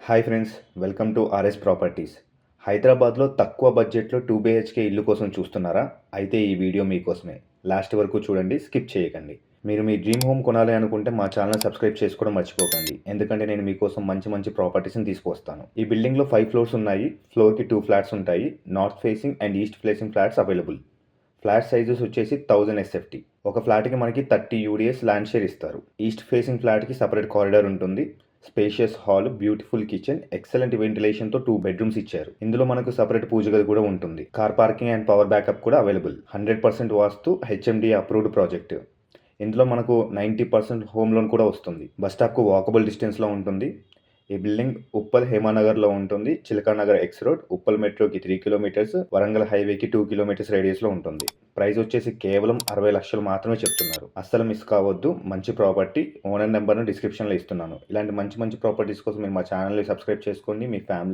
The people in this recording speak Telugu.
Hi friends, welcome to RS properties. హైదరాబాద్లో తక్కువ బడ్జెట్లో 2 BHK ఇల్లు కోసం చూస్తున్నారా? అయితే ఈ వీడియో మీకోసమే. లాస్ట్ వరకు చూడండి, స్కిప్ చేయకండి. మీరు మీ డ్రీమ్ హోమ్ కొనాలి అనుకుంటే మా ఛానల్ సబ్స్క్రైబ్ చేసుకోవడం మర్చిపోకండి. ఎందుకంటే నేను మీకోసం మంచి మంచి ప్రాపర్టీస్ని తీసుకొస్తాను. ఈ బిల్డింగ్లో 5 ఫ్లోర్స్ ఉన్నాయి. ఫ్లోర్కి 2 ఫ్లాట్స్ ఉంటాయి. North facing and east facing flats available. Flat sizes వచ్చేసి 1000 SFT. ఒక ఫ్లాట్కి మనకి 30 UDS ల్యాండ్ షేర్ ఇస్తారు. ఈస్ట్ ఫేసింగ్ ఫ్లాట్కి సపరేట్ కారిడార్ ఉంటుంది. Spacious hall, beautiful kitchen, excellent వెంటిలేషన్తో 2 బెడ్రూమ్స్ ఇచ్చారు. ఇందులో మనకు సపరేట్ పూజ గది కూడా ఉంటుంది. Car parking and power backup కూడా అవైలబుల్. 100% వాస్తు, HMD అప్రూవ్డ్ ప్రాజెక్ట్. ఇందులో మనకు 90% హోమ్ లోన్ కూడా వస్తుంది. బస్ స్టాప్కు వాకబుల్ డిస్టెన్స్లో ఉంటుంది. ఈ బిల్డింగ్ ఉప్పల్ హేమానగర్లో ఉంటుంది. చిలకానగర్ ఎక్స్ రోడ్, ఉప్పల్ మెట్రోకి 3 కిలోమీటర్స్, వరంగల్ హైవేకి 2 కిలోమీటర్స్ రేడియస్లో ఉంటుంది. ప్రైస్ వచ్చేసి కేవలం 60 లక్షలు మాత్రమే చెప్తున్నారు. అస్సలు మిస్ కావద్దు. మంచి ప్రాపర్టీ. ఓనర్ నెంబర్ను డిస్క్రిప్షన్లో ఇస్తున్నాను. ఇలాంటి మంచి మంచి ప్రాపర్టీస్ కోసం మీరు మా ఛానల్ని సబ్స్క్రైబ్ చేసుకోండి. మీ ఫ్యామిలీ